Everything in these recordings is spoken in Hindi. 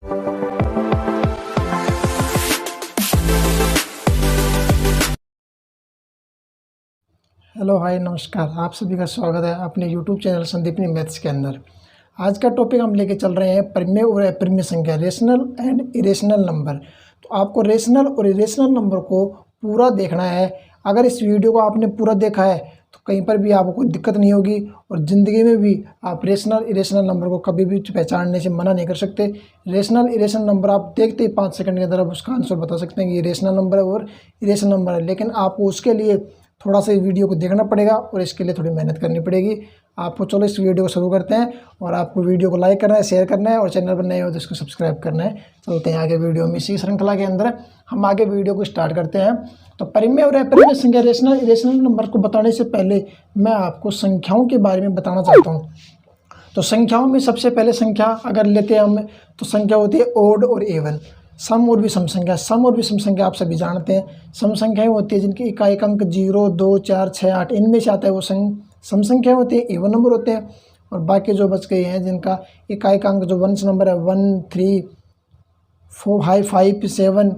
हेलो हाय नमस्कार, आप सभी का स्वागत है अपने यूट्यूब चैनल संदीपनी मैथ्स के अंदर। आज का टॉपिक हम लेके चल रहे हैं परिमेय और अपरिमेय संख्या, रेशनल एंड इरेशनल नंबर। तो आपको रेशनल और इरेशनल नंबर को पूरा देखना है। अगर इस वीडियो को आपने पूरा देखा है तो कहीं पर भी आपको कोई दिक्कत नहीं होगी और ज़िंदगी में भी आप रेशनल इरेशनल नंबर को कभी भी पहचानने से मना नहीं कर सकते। रेशनल इरेशनल नंबर आप देखते ही 5 सेकंड के अंदर आप उसका आंसर बता सकते हैं कि ये रेशनल नंबर है और इरेशनल नंबर है, लेकिन आपको उसके लिए थोड़ा सा वीडियो को देखना पड़ेगा और इसके लिए थोड़ी मेहनत करनी पड़ेगी आपको। चलो इस वीडियो को शुरू करते हैं और आपको वीडियो को लाइक करना है, शेयर करना है और चैनल पर नए हो तो इसको सब्सक्राइब करना है। चलते हैं आगे वीडियो में। इसी श्रृंखला के अंदर हम आगे वीडियो को स्टार्ट करते हैं। तो परिमेय और अपरिमेय संख्या, रेशनल इरेशनल नंबर को बताने से पहले मैं आपको संख्याओं के बारे में बताना चाहता हूँ। तो संख्याओं में सबसे पहले संख्या अगर लेते हैं हम तो संख्या होती है ओड और एवन, सम और विषम संख्या। सम और विषम संख्या आप सभी जानते हैं। सम संख्याएं होती है जिनकी इकाई अंक 0, 2, 4, 6, 8 इनमें से आता है वो सम संख्याएं होती है। एवन नंबर होते हैं और बाकी जो बच गए हैं जिनका इकाई अंक जो वंश नंबर है 1, 3, 4, 5, 7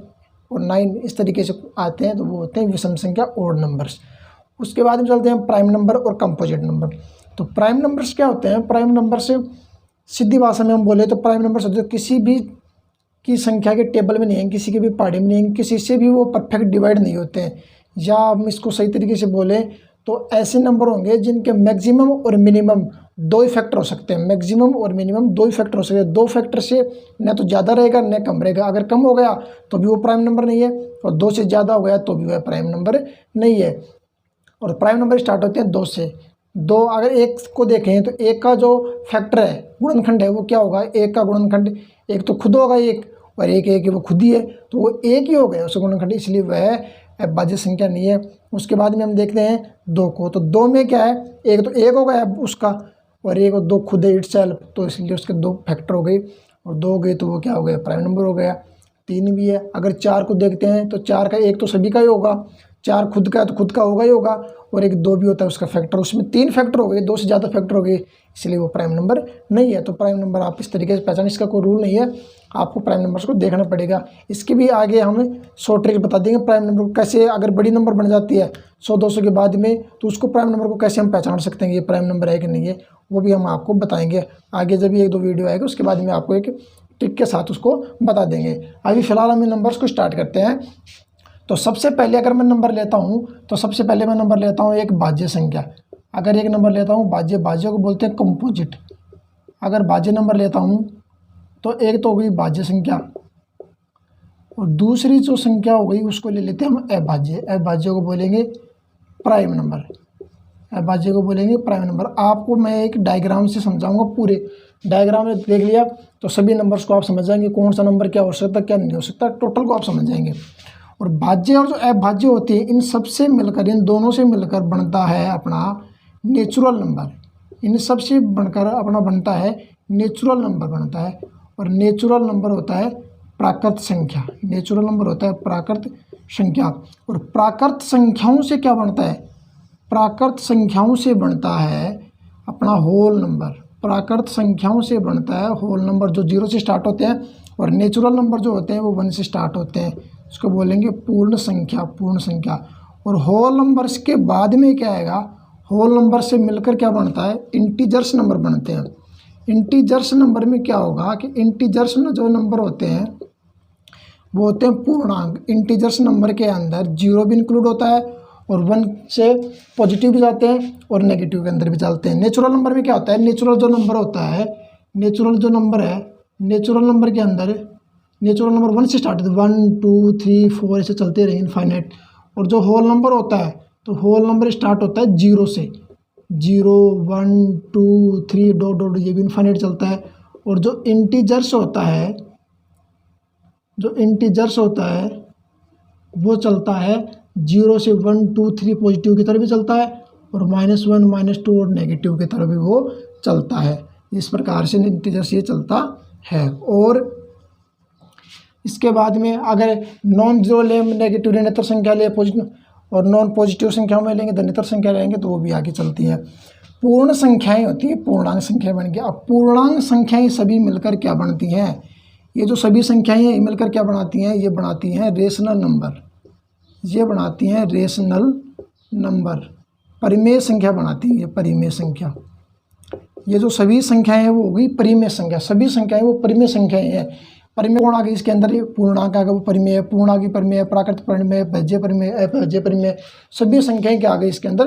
और 9 इस तरीके से आते हैं तो वो होते हैं विषम संख्या, ओड नंबर्स। उसके बाद में चलते हैं प्राइम नंबर और कंपोजिट नंबर। तो प्राइम नंबर्स क्या होते हैं? प्राइम नंबर से सीधी भाषा में हम बोले तो प्राइम नंबर्स होते हैं किसी भी की संख्या के टेबल में नहीं है, किसी की भी पहाड़ी में नहीं है, किसी से भी वो परफेक्ट डिवाइड नहीं होते हैं। या हम इसको सही तरीके से बोलें तो ऐसे नंबर होंगे जिनके मैक्सिमम और मिनिमम दो ही फैक्टर हो सकते हैं। मैक्सिमम और मिनिमम दो ही फैक्टर हो सकते हैं। दो फैक्टर से न तो ज़्यादा रहेगा न कम रहेगा। अगर कम हो गया तो भी वो प्राइम नंबर नहीं है और 2 से ज़्यादा हो गया तो भी वह प्राइम नंबर नहीं है। और प्राइम नंबर स्टार्ट होते हैं 2 से। 2 अगर एक को देखें तो एक का जो फैक्टर है, गुणनखंड है, वो क्या होगा? एक का गुणनखंड एक तो खुद होगा एक और एक वो खुद ही है तो वो एक ही हो गया उसका गुणनखंड, इसलिए वह अभाज्य संख्या नहीं है। उसके बाद में हम देखते हैं 2 को। तो 2 में क्या है? एक तो एक हो गया उसका और एक 2 खुद है इटसेल्फ, तो इसलिए उसके 2 फैक्टर हो गए और 2 हो गए तो वो क्या हो गया? प्राइम नंबर हो गया। 3 भी है। अगर 4 को देखते हैं तो 4 का एक तो सभी का ही होगा, 4 खुद का है तो खुद का होगा ही होगा और एक 2 भी होता है उसका फैक्टर, उसमें 3 फैक्टर हो गए, 2 से ज़्यादा फैक्टर हो गए, इसलिए वो प्राइम नंबर नहीं है। तो प्राइम नंबर आप इस तरीके से पहचान, इसका कोई रूल नहीं है, आपको प्राइम नंबर्स को देखना पड़ेगा। इसके भी आगे हम शॉर्ट ट्रिक बता देंगे प्राइम नंबर को कैसे, अगर बड़ी नंबर बन जाती है 100-200 के बाद में तो उसको प्राइम नंबर को कैसे हम पहचान सकते हैं ये प्राइम नंबर है कि नहीं है, वो भी हम आपको बताएंगे आगे। जब 1-2 वीडियो आएगा उसके बाद में आपको एक ट्रिक के साथ उसको बता देंगे। अभी फ़िलहाल हम नंबर्स को स्टार्ट करते हैं। तो सबसे पहले अगर मैं नंबर लेता हूँ तो सबसे पहले मैं नंबर लेता हूँ एक भाज्य संख्या। अगर एक नंबर लेता हूँ भाज्य को बोलते हैं कंपोजिट। अगर भाज्य नंबर लेता हूँ तो एक तो हो गई भाज्य संख्या और दूसरी जो संख्या हो गई उसको ले लेते हैं हम अभाज्य। अभाज्य को बोलेंगे प्राइम नंबर। अभाज्य को बोलेंगे प्राइम नंबर। आपको मैं एक डायग्राम से समझाऊंगा, पूरे डायग्राम में देख लिया तो सभी नंबर्स को आप समझ जाएंगे कौन सा नंबर क्या हो सकता क्या नहीं हो सकता, टोटल को आप समझ जाएंगे। और भाज्य और जो अभाज्य होती है इन सबसे मिलकर, इन दोनों से मिलकर बनता है अपना नेचुरल नंबर। इन सबसे बनकर अपना बनता है नेचुरल नंबर बनता है और नेचुरल नंबर होता है प्राकृत संख्या। नेचुरल नंबर होता है प्राकृत संख्या। और प्राकृत संख्याओं से क्या बनता है? प्राकृत संख्याओं से बनता है अपना होल नंबर। प्राकृत संख्याओं से बनता है होल नंबर जो 0 से स्टार्ट होते हैं और नेचुरल नंबर जो होते हैं वो 1 से स्टार्ट होते हैं, उसको बोलेंगे पूर्ण संख्या। पूर्ण संख्या। और होल नंबर्स के बाद में क्या आएगा? होल नंबर से मिलकर क्या बनता है? इंटीजर्स नंबर बनते हैं। इंटीजर्स नंबर में क्या होगा कि इंटीजर्स जो नंबर होते हैं वो होते हैं पूर्णांक। इंटीजर्स नंबर के अंदर 0 भी इंक्लूड होता है और 1 से पॉजिटिव भी जाते हैं और नेगेटिव के अंदर भी चलते हैं। नेचुरल नंबर में क्या होता है? नेचुरल जो नंबर होता है, नेचुरल जो नंबर है, नेचुरल नंबर के अंदर नेचुरल नंबर 1 से स्टार्ट होते हैं, 1, 2, 3, 4 ऐसे चलते रहेंगे इनफाइनाइट। और जो होल नंबर होता है तो होल नंबर स्टार्ट होता है 0 से, 0, 1, 2, 3 डॉट डॉट ये भी इनफाइनाइट चलता है। और जो इंटीजर्स होता है, जो इंटीजर्स होता है वो चलता है 0 से 1, 2, 3 पॉजिटिव की तरफ भी चलता है और -1, -2 और नेगेटिव की तरफ भी वो चलता है। इस प्रकार से इंटीजर्स ये चलता है। और इसके बाद में अगर नॉन जीरो ले, नेगेटिव ऋणात्मक संख्या ले, पॉजिटिव और नॉन पॉजिटिव संख्याओं में लेंगे, धनात्मक संख्या लेंगे तो वो भी आगे चलती है। पूर्ण संख्याएं होती है, पूर्णांक संख्या बन गया। अब पूर्णांक संख्याएं सभी मिलकर क्या बनती हैं? ये जो सभी संख्याएं हैं मिलकर क्या बनाती हैं, ये बनाती हैं रेशनल नंबर, ये बनाती हैं रेशनल नंबर, परिमेय संख्या बनाती है, ये परिमेय संख्या। ये जो सभी संख्याएं हैं वो होगी परिमेय संख्या, सभी संख्याएं वो परिमेय संख्याएं हैं। परिमेय कौन आ गई इसके अंदर, ये पूर्णांक आ गया वो परिमेय, पूर्णांक परिमेय, प्राकृत परिमेय, भाज्य परिमेय, अभाज्य परिमेय, सभी संख्याएं क्या आ गई इसके अंदर,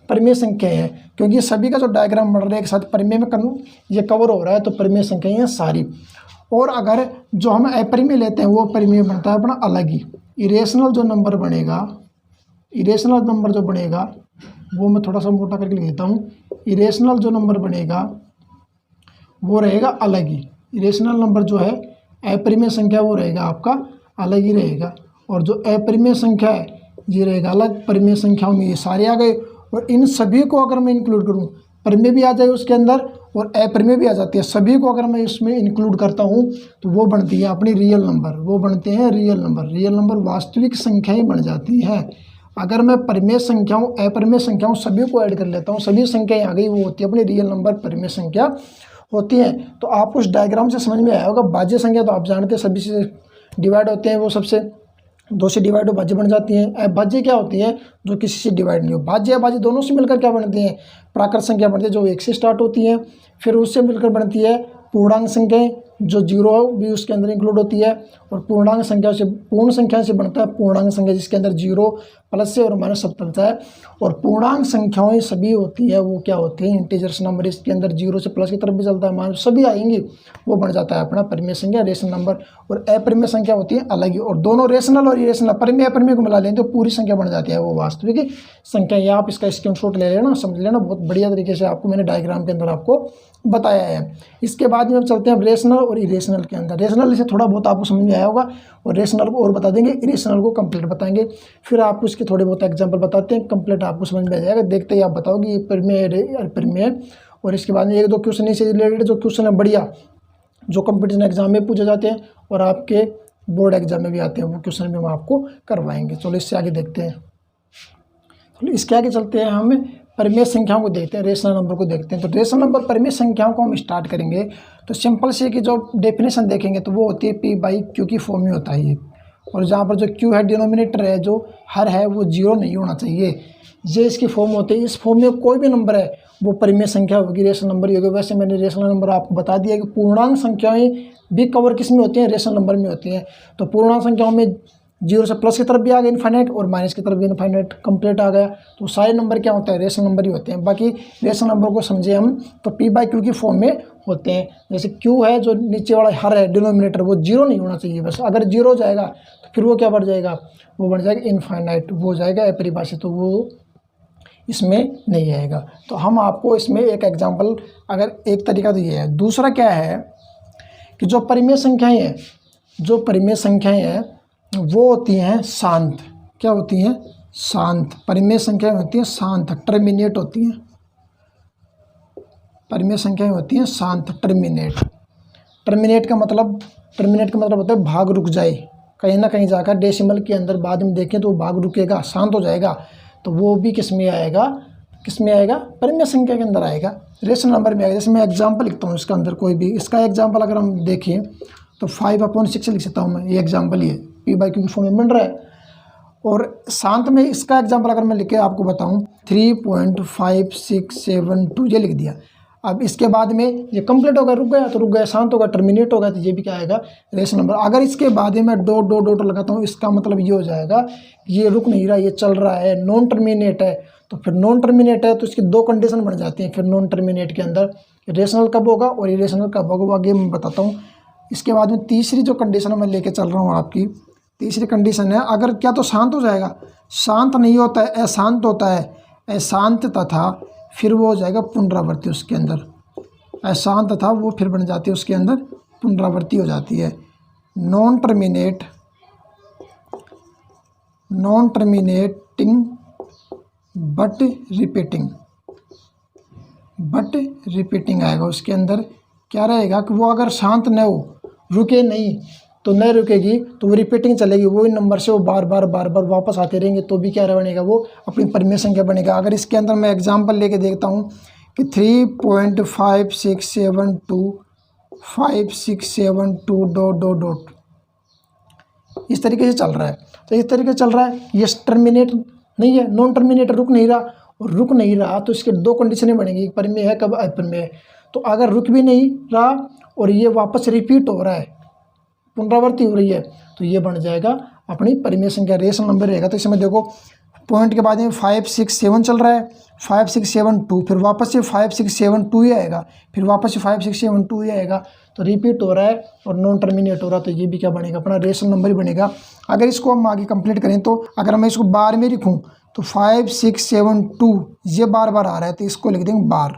परिमेय संख्याएं हैं। क्योंकि सभी का जो डायग्राम बन रहा है एक साथ परिमेय में ये कवर हो रहा है, तो परिमेय संख्याएं हैं सारी। और अगर जो हम अपरिमेय लेते हैं वो परिमेय बनता है अपना अलग ही। इरेशनल जो नंबर बनेगा, इरेशनल नंबर जो बनेगा वो मैं थोड़ा सा मोटा करके लिख देता हूँ। इरेशनल जो नंबर बनेगा वो रहेगा अलग ही। इरेशनल नंबर जो है अपरिमेय संख्या वो रहेगा आपका अलग ही रहेगा, और जो अपरिमेय संख्या है ये रहेगा अलग। परिमेय संख्याओं में ये सारे आ गए, और इन सभी को अगर मैं इंक्लूड करूँ, परिमेय भी आ जाए उसके अंदर और अपरिमेय भी आ जाती है, सभी को अगर मैं इसमें इंक्लूड करता हूँ तो वो बनती है अपनी रियल नंबर, वो बनते हैं रियल नंबर। रियल नंबर वास्तविक संख्याएं बन जाती हैं। अगर मैं परिमेय संख्याओं अपरिमेय संख्याओं सभी को ऐड कर लेता हूँ, सभी संख्याएं आ गई, वो होती है अपनी रियल नंबर, परिमेय संख्या होती हैं। तो आपको उस डायग्राम से समझ में आया होगा। भाज्य संख्या तो आप जानते हैं सभी से डिवाइड होते हैं, वो सबसे 2 से डिवाइड हो भाज्य बन जाती हैं। अभाज्य क्या होती है, जो किसी से डिवाइड नहीं हो। भाज्य अभाज्य दोनों से मिलकर क्या बनती हैं, प्राकृत संख्या बनती है, जो 1 से स्टार्ट होती है। फिर उससे मिलकर बनती है पूर्णांक संख्याएं, जो 0 भी उसके अंदर इंक्लूड होती है। और पूर्णांक संख्या से, पूर्ण संख्या से बनता है पूर्णांक संख्या, जिसके अंदर 0 प्लस से और माइनस सब चलता है। और पूर्णांक संख्याएं सभी होती है वो क्या होती है, इंटीजर्स नंबर। इसके अंदर 0 से प्लस की तरफ भी चलता है, माइनस सभी आएंगी, वो बन जाता है अपना परिमेय संख्या, रेशनल नंबर। और अपरिमेय संख्या होती है अलग ही। और दोनों रेशनल और इरेशनल, परिमेय अपरिमेय को मिला लें तो पूरी संख्या बन जाती है वो वास्तविक संख्या। या आप इसका स्क्रीनशॉट ले लेना, समझ लेना, बहुत बढ़िया तरीके से आपको मैंने डायग्राम के अंदर आपको बताया है। इसके बाद में अब चलते हैं रेशनल और इरेशनल के अंदर। रेशनल से थोड़ा बहुत आपको समझ में आया होगा, और रेशनल को और बता देंगे, इरेशनल को कंप्लीट बताएंगे। फिर आपको इसके थोड़े बहुत एग्जांपल बताते हैं, कंप्लीट आपको समझ में आ जाएगा। देखते ही आप बताओगे ये परिमेय। और इसके बाद में 1-2 क्वेश्चन इससे रिलेटेड जो क्वेश्चन है बढ़िया, जो कंपटीशन एग्जाम में पूछे जाते हैं और आपके बोर्ड एग्जाम में भी आते हैं, वो क्वेश्चन भी हम आपको करवाएंगे। चलो इससे आगे देखते हैं। तो इसके आगे चलते हैं, हम परिमेय संख्याओं को देखते हैं, रेशनल नंबर को देखते हैं। तो रेशनल नंबर परिमेय संख्याओं को हम स्टार्ट करेंगे तो सिंपल से कि जो डेफिनेशन देखेंगे तो वो होती है P/Q की फॉर्म में होता है ये। और जहाँ पर जो Q है डिनोमिनेटर है, जो हर है वो 0 नहीं होना चाहिए, ये इसकी फॉर्म होती है। इस फॉर्म में कोई भी नंबर है वो परिमेय संख्या होगी, रेशनल नंबर ही होगी। वैसे मैंने रेशनल नंबर आपको बता दिया कि पूर्णांक संख्याएं भी कवर किस में होती हैं, रेशनल नंबर में होती हैं। तो पूर्णांक संख्याओं में 0 से प्लस की तरफ भी आ गया इनफाइनाइट, और माइनस की तरफ भी इनफाइनाइट कंप्लीट आ गया। तो सारे नंबर क्या होते हैं, रेशनल नंबर ही होते हैं। बाकी रेशनल नंबर को समझे हम तो P/Q की फॉर्म में होते हैं। जैसे Q है, जो नीचे वाला हर है डिनोमिनेटर, वो 0 नहीं होना चाहिए बस। अगर 0 हो जाएगा तो फिर वो क्या बढ़ जाएगा, वो बढ़ जाएगा इनफाइनाइट, वो हो जाएगा अपरिभाषित, तो वो इसमें नहीं आएगा। तो हम आपको इसमें एक एग्जाम्पल, अगर एक तरीका तो ये है। दूसरा क्या है कि जो परिमेय संख्याएँ हैं, जो परिमेय संख्याएँ हैं वो होती हैं शांत। क्या होती हैं, शांत। परिमेय संख्याएं होती हैं शांत, टर्मिनेट होती हैं। परिमेय संख्याएं होती हैं शांत, टर्मिनेट। टर्मिनेट का मतलब होता है भाग रुक जाए, कहीं ना कहीं जाकर डेसिमल के अंदर बाद में देखें तो वो भाग रुकेगा, शांत हो जाएगा। तो वो भी किस में आएगा, परिमेय संख्या के अंदर आएगा, रेशनल नंबर में आएगा। जैसे मैं एग्जाम्पल लिखता हूँ इसका अंदर, कोई भी इसका एग्जाम्पल अगर हम देखें तो 5/6 लिख सकता हूँ मैं, ये एग्जाम्पल ही है, P/Q की फॉर्म में बन रहा है। और शांत में इसका एग्जाम्पल अगर मैं लिख के आपको बताऊं 3.5672 ये लिख दिया। अब इसके बाद में ये कंप्लीट होगा, रुक गया तो रुक गया, शांत होगा, टर्मिनेट होगा, तो ये भी क्या आएगा, रेशनल नंबर। अगर इसके बाद में मैं डॉट लगाता हूँ, इसका मतलब ये हो जाएगा ये रुक नहीं रहा, ये चल रहा है, नॉन टर्मिनेट है। तो फिर नॉन टर्मिनेट है तो इसकी 2 कंडीशन बन जाती हैं। फिर नॉन टर्मिनेट के अंदर रेशनल कब होगा और इरेशनल कब होगा, आगे मैं बताता हूँ। इसके बाद में तीसरी जो कंडीशन मैं लेके चल रहा हूँ आपकी, तीसरी कंडीशन है, अगर क्या तो शांत हो जाएगा, शांत नहीं होता है, अशांत होता है, अशांत तथा फिर वो हो जाएगा पुनरावृत्ति उसके अंदर, अशांत तथा वो फिर बन जाती है उसके अंदर पुनरावृत्ति हो जाती है। नॉन टर्मिनेटिंग बट रिपीटिंग आएगा उसके अंदर। क्या रहेगा कि वो अगर शांत न हो, रुके नहीं, तो न रुकेगी तो वो रिपीटिंग चलेगी, वही नंबर से वो बार बार वापस आते रहेंगे, तो भी क्या बनेगा, वो अपनी परिमेय संख्या बनेगा। अगर इसके अंदर मैं एग्जांपल लेके देखता हूँ कि 3.5672 5672 डॉट डॉट डॉट, इस तरीके से चल रहा है। तो इस तरीके से चल रहा है, ये टर्मिनेट नहीं है, नॉन टर्मिनेटर रुक नहीं रहा, और रुक नहीं रहा तो इसके दो कंडीशनें बनेंगी, एक परिमेय है कब अपरिमेय है। तो अगर रुक भी नहीं रहा और ये वापस रिपीट हो रहा है, पुनरावृत्ति हो रही है, तो ये बन जाएगा अपनी परिमेय संख्या, रेशनल नंबर रहेगा। तो इसमें देखो पॉइंट के बाद में 567 चल रहा है, 5672, फिर वापस से 5672 ही आएगा, फिर वापस से 5672 ही आएगा, तो रिपीट हो रहा है और नॉन टर्मिनेट हो रहा है, तो ये भी क्या बनेगा, अपना रेशनल नंबर ही बनेगा। अगर इसको हम आगे कंप्लीट करें तो अगर मैं इसको बार में लिखूँ तो 5672 ये बार बार आ रहा है, तो इसको लिख देंगे बार,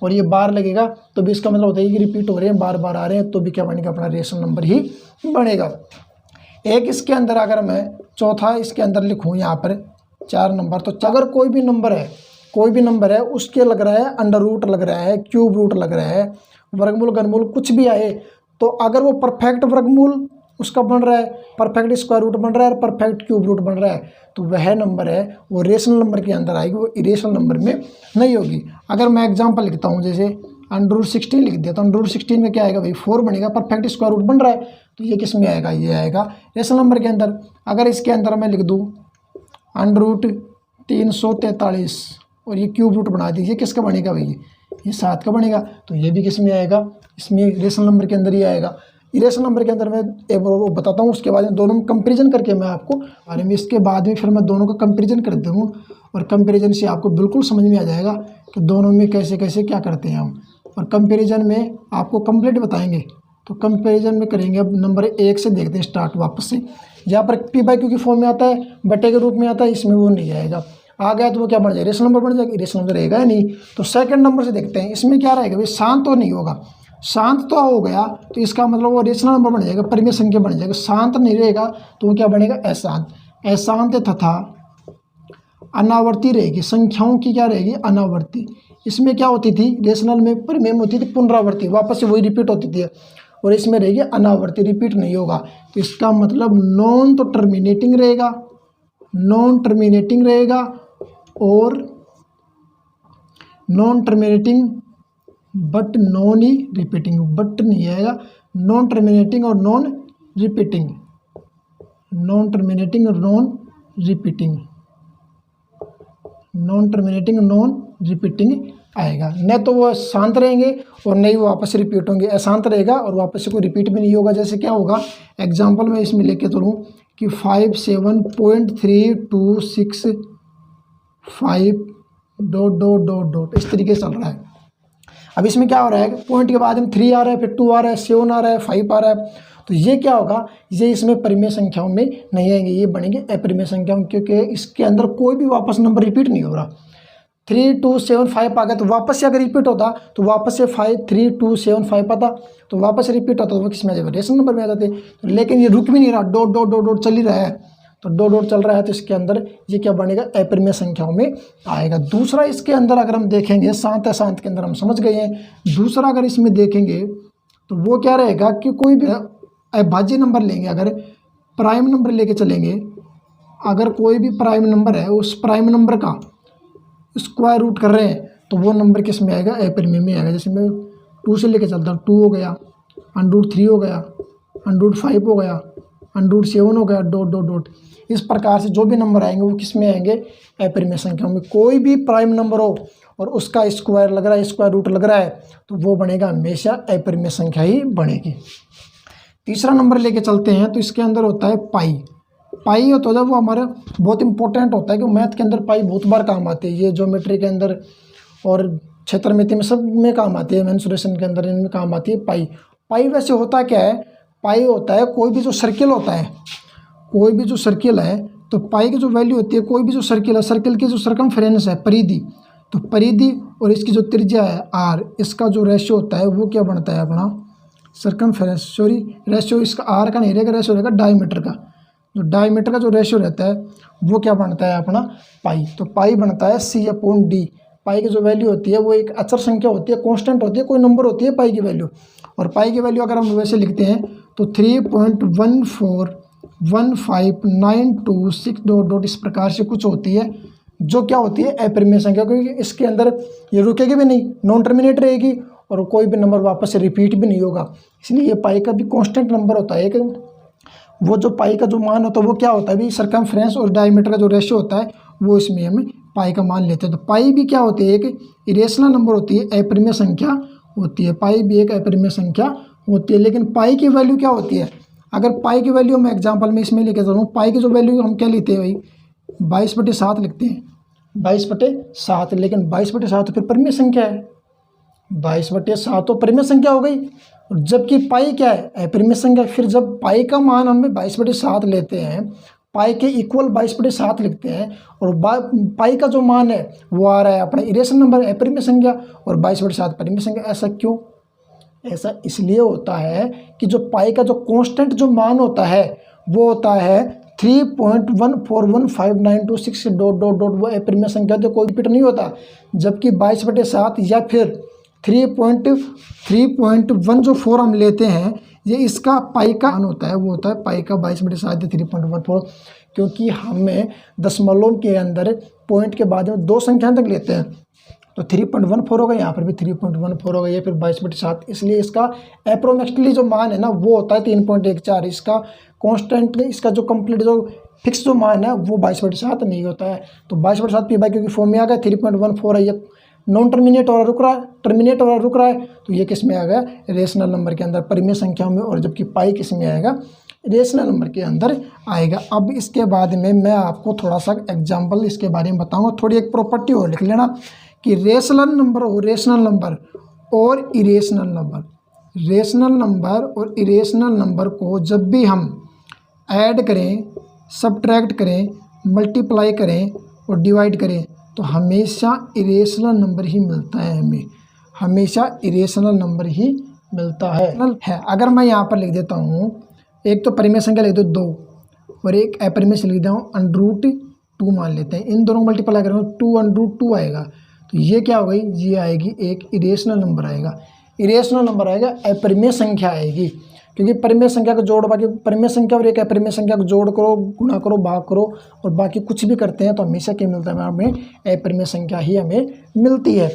और ये बार लगेगा तो भी इसका मतलब होता है कि रिपीट हो रहे हैं, बार बार आ रहे हैं, तो भी क्या बनेगा, अपना रेशनल नंबर ही बनेगा। एक इसके अंदर अगर मैं चौथा इसके अंदर लिखूँ यहाँ पर 4 नंबर, तो अगर कोई भी नंबर है उसके लग रहा है अंडर रूट लग रहा है, क्यूब रूट लग रहा है, वर्गमूल घनमूल कुछ भी आए, तो अगर वो परफेक्ट वर्गमूल उसका बन रहा है, परफेक्ट स्क्वायर रूट बन रहा है और परफेक्ट क्यूब रूट बन रहा है, तो वह नंबर है वो रेशनल नंबर के अंदर आएगी, वो इरेशनल नंबर में नहीं होगी। अगर मैं एग्जांपल लिखता हूँ, जैसे √16 लिख दिया, तो √16 में क्या आएगा भाई, 4 बनेगा, परफेक्ट स्क्वायर रूट बन रहा है, तो ये किस में आएगा, ये आएगा रेशनल नंबर के अंदर। अगर इसके अंदर मैं लिख दूँ √343 और ये क्यूब रूट बना दीजिए, किसका बनेगा भाई, ये 7 का बनेगा, तो ये भी किस में आएगा, इसमें रेशनल नंबर के अंदर ही आएगा। इरेशनल नंबर के अंदर मैं एक वो बताता हूँ, उसके बाद में दोनों में कंपेरिजन करके मैं आपको बारे में, इसके बाद में फिर मैं दोनों का कंपेरिजन कर दूँ, और कंपेरिजन से आपको बिल्कुल समझ में आ जाएगा कि दोनों में कैसे कैसे क्या करते हैं हम, और कंपेरिजन में आपको कंप्लीट बताएंगे। तो कंपेरिजन में करेंगे, अब नंबर 1 से देखते हैं स्टार्ट वापस से। यहाँ पर P/Q की फॉर्म में आता है, बटे के रूप में आता है, इसमें वो नहीं आएगा, आ गया तो वो क्या बन जाएगा, रेशनल नंबर बन जाएगा, रेशनल नंबर रहेगा नहीं। तो सेकंड नंबर से देखते हैं, इसमें क्या रहेगा भाई, शांत तो नहीं होगा, शांत तो हो गया तो इसका मतलब वो रेशनल नंबर बन जाएगा, परिमेय संख्या बन जाएगा। शांत नहीं रहेगा तो वो क्या बनेगा, अशांत। अशांत तथा अनावर्ती रहेगी, संख्याओं की क्या रहेगी, अनावर्ती। इसमें क्या होती थी, रेशनल में परिमेय में होती थी पुनरावर्ती, वापस से वही रिपीट होती थी, और इसमें रहेगी अनावर्ती, रिपीट नहीं होगा। तो इसका मतलब नॉन तो टर्मिनेटिंग रहेगा, नॉन टर्मिनेटिंग रहेगा, और non terminating but non he repeating, but नहीं आएगा, नॉन टर्मिनेटिंग और नॉन रिपीटिंग, नॉन टर्मिनेटिंग और non repeating, non terminating non repeating आएगा। न तो वो शांत रहेंगे और नहीं वो वापस रिपीट होंगे, अशांत रहेगा और वापस से कोई रिपीट भी नहीं होगा। जैसे क्या होगा, एग्जांपल मैं इसमें लेके चलूँ कि 57.3265 डॉट डॉट डॉट डॉट, इस तरीके से चल रहा है। अब इसमें क्या हो रहा है, पॉइंट के बाद में 3 आ रहा है, फिर 2 आ रहा है, 7 आ रहा है, 5 आ रहा है, तो ये क्या होगा, ये इसमें परिमेय संख्याओं में नहीं आएंगे, ये बनेंगे अपरिमेय संख्याओं, क्योंकि इसके अंदर कोई भी वापस नंबर रिपीट नहीं हो रहा। 3 2 7 5 आ गया तो वापस से अगर रिपीट होता तो वापस से 5 3 2 7 5 आता तो वापस से रिपीट होता, तो वो किस में आ जाएगा, रेशनल नंबर में आ जाते। तो लेकिन ये रुक भी नहीं रहा, डॉट डॉट डॉट डॉट चल ही रहा है, तो डॉट डॉट चल रहा है, तो इसके अंदर ये क्या बनेगा, अपरिमेय संख्याओं में आएगा। दूसरा इसके अंदर अगर हम देखेंगे, शांत अशांत के अंदर हम समझ गए हैं। दूसरा अगर इसमें देखेंगे तो वो क्या रहेगा कि कोई भी अभाज्य नंबर लेंगे, अगर प्राइम नंबर लेके चलेंगे, अगर कोई भी प्राइम नंबर है, उस प्राइम नंबर का स्क्वायर रूट कर रहे हैं, तो वो नंबर किस में आएगा, अपरिमेय में आएगा। जैसे मैं 2 से लेके चलता हूँ, 2 हो गया, √3 हो गया, √5 हो गया, √7 हो गया, डॉट डॉट डॉट। इस प्रकार से जो भी नंबर आएंगे वो किस में आएंगे, अपरिमेय संख्याओं में। कोई भी प्राइम नंबर हो और उसका स्क्वायर लग रहा है, स्क्वायर रूट लग रहा है, तो वो बनेगा हमेशा अपरिमेय संख्या ही बनेगी। तीसरा नंबर लेके चलते हैं, तो इसके अंदर होता है पाई। पाई होता है वो हमारा बहुत इंपॉर्टेंट होता है, कि मैथ के अंदर पाई बहुत बार काम आती है, ये ज्योमेट्री के अंदर और क्षेत्रमिति में सब में काम आती है, मेंसुरेशन के अंदर इनमें काम आती है पाई। पाई वैसे होता क्या है, पाई होता है कोई भी जो सर्किल होता है, कोई भी जो सर्किल है, तो पाई की जो वैल्यू होती है, कोई भी जो सर्किल है, सर्किल की जो सरकमफ्रेंस है, परिधि, तो परिधि और इसकी जो त्रिज्या है आर, इसका जो रेशियो होता है वो क्या बनता है अपना सरकमफ्रेंस, सॉरी रेशियो इसका आर का नहीं रहेगा, रेशियो रहेगा डायमीटर का। जो डायमीटर का जो रेशियो रहता है वो क्या बनता है अपना पाई। तो पाई बनता है C/D। पाई की जो वैल्यू होती है वो एक अचर संख्या होती है, कांस्टेंट होती है, कोई नंबर होती है पाई की वैल्यू। और पाई की वैल्यू अगर हम वैसे लिखते हैं तो 3.1415926 डॉट डॉट इस प्रकार से कुछ होती है, जो क्या होती है अपरिमेय संख्या, क्योंकि इसके अंदर ये रुकेगी भी नहीं, नॉन टर्मिनेट रहेगी और कोई भी नंबर वापस से रिपीट भी नहीं होगा, इसलिए ये पाई का भी कांस्टेंट नंबर होता है। एक वो जो पाई का जो मान होता है वो क्या होता है भी, सरकमफ्रेंस और डायमीटर का जो रेशियो होता है वो इसमें हम पाई का मान लेते हैं। तो पाई भी क्या होती है, एक इरेशनल नंबर होती है, अपरिमेय संख्या होती है। पाई भी एक अपरिमेय संख्या होती है। लेकिन पाई की वैल्यू क्या होती है, अगर पाई की वैल्यू मैं एग्जांपल में इसमें लेके चलूँ, पाई की जो वैल्यू हम क्या लेते हैं भाई, 22/7 लिखते हैं, 22/7। लेकिन 22/7 तो फिर परिमेय संख्या है, 22/7 तो परिमेय संख्या हो गई, जबकि पाई क्या है, अपरिमेय संख्या। फिर जब पाई का मान हम 22/7 लेते हैं, पाई के इक्वल 22/7 लिखते हैं, और पाई का जो मान है वो आ रहा है अपना इरेशनल नंबर अपरिमेय संख्या, और 22/7 परिमेय संख्या। ऐसा क्यों? ऐसा इसलिए होता है कि जो पाई का जो कांस्टेंट जो मान होता है वो होता है 3.141592 डॉट डॉट डॉट, वो अपरिमेय संख्या तो कोई रिपीट नहीं होता। जबकि 22/7 या फिर 3.1 जो 4 हम लेते हैं, ये इसका पाई का मान होता है, वो होता है पाई का 22/7 3.14, क्योंकि हमें दशमलव के अंदर पॉइंट के बाद में 2 संख्या तक लेते हैं। तो 3.14 होगा, यहाँ पर भी 3.14 होगा, ये फिर 22/7। इसलिए इसका अप्रोक्सीमेटली जो मान है ना वो होता है 3.14। इसका कांस्टेंट, इसका जो कंप्लीट जो फिक्स जो मान है वो 22/7 नहीं होता है। तो 22/7 पी बाई क्योंकि फॉर्म में आ गया 3.14 है, ये नॉन टर्मिनेट और रुक रहा है, टर्मिनेट और रुक रहा है, तो ये किस में आ गया, रेशनल नंबर के अंदर, परिमेय संख्याओं में। और जबकि पाई किस में आएगा, रेशनल नंबर के अंदर आएगा। अब इसके बाद में मैं आपको थोड़ा सा एग्जाम्पल इसके बारे में बताऊँगा। थोड़ी एक प्रॉपर्टी और लिख लेना कि रेशनल नंबर और इरेशनल नंबर और इरेशनल नंबर को जब भी हम ऐड करें, सब्ट्रैक्ट करें, मल्टीप्लाई करें और डिवाइड करें, तो हमेशा इरेशनल नंबर ही मिलता है, हमें हमेशा इरेशनल नंबर ही मिलता है। अगर मैं यहाँ पर लिख देता हूँ, एक तो परिमेय संख्या लिख दो 2 और एक अपरिमेय से लिख देता हूँ √2 मान लेते हैं, इन दोनों को मल्टीप्लाई करेंगे 2 √2 आएगा। तो ये क्या हो गई, ये आएगी एक इरेशनल नंबर आएगा, इरेशनल नंबर आएगा, अपरिमेय संख्या आएगी। क्योंकि परिमेय संख्या को जोड़, बाकी परिमेय संख्या और एक अपरिमेय संख्या को जोड़ करो, गुणा करो, भाग करो और बाकी कुछ भी करते हैं तो हमेशा क्या मिलता है, हमें अपरिमेय संख्या ही हमें मिलती है।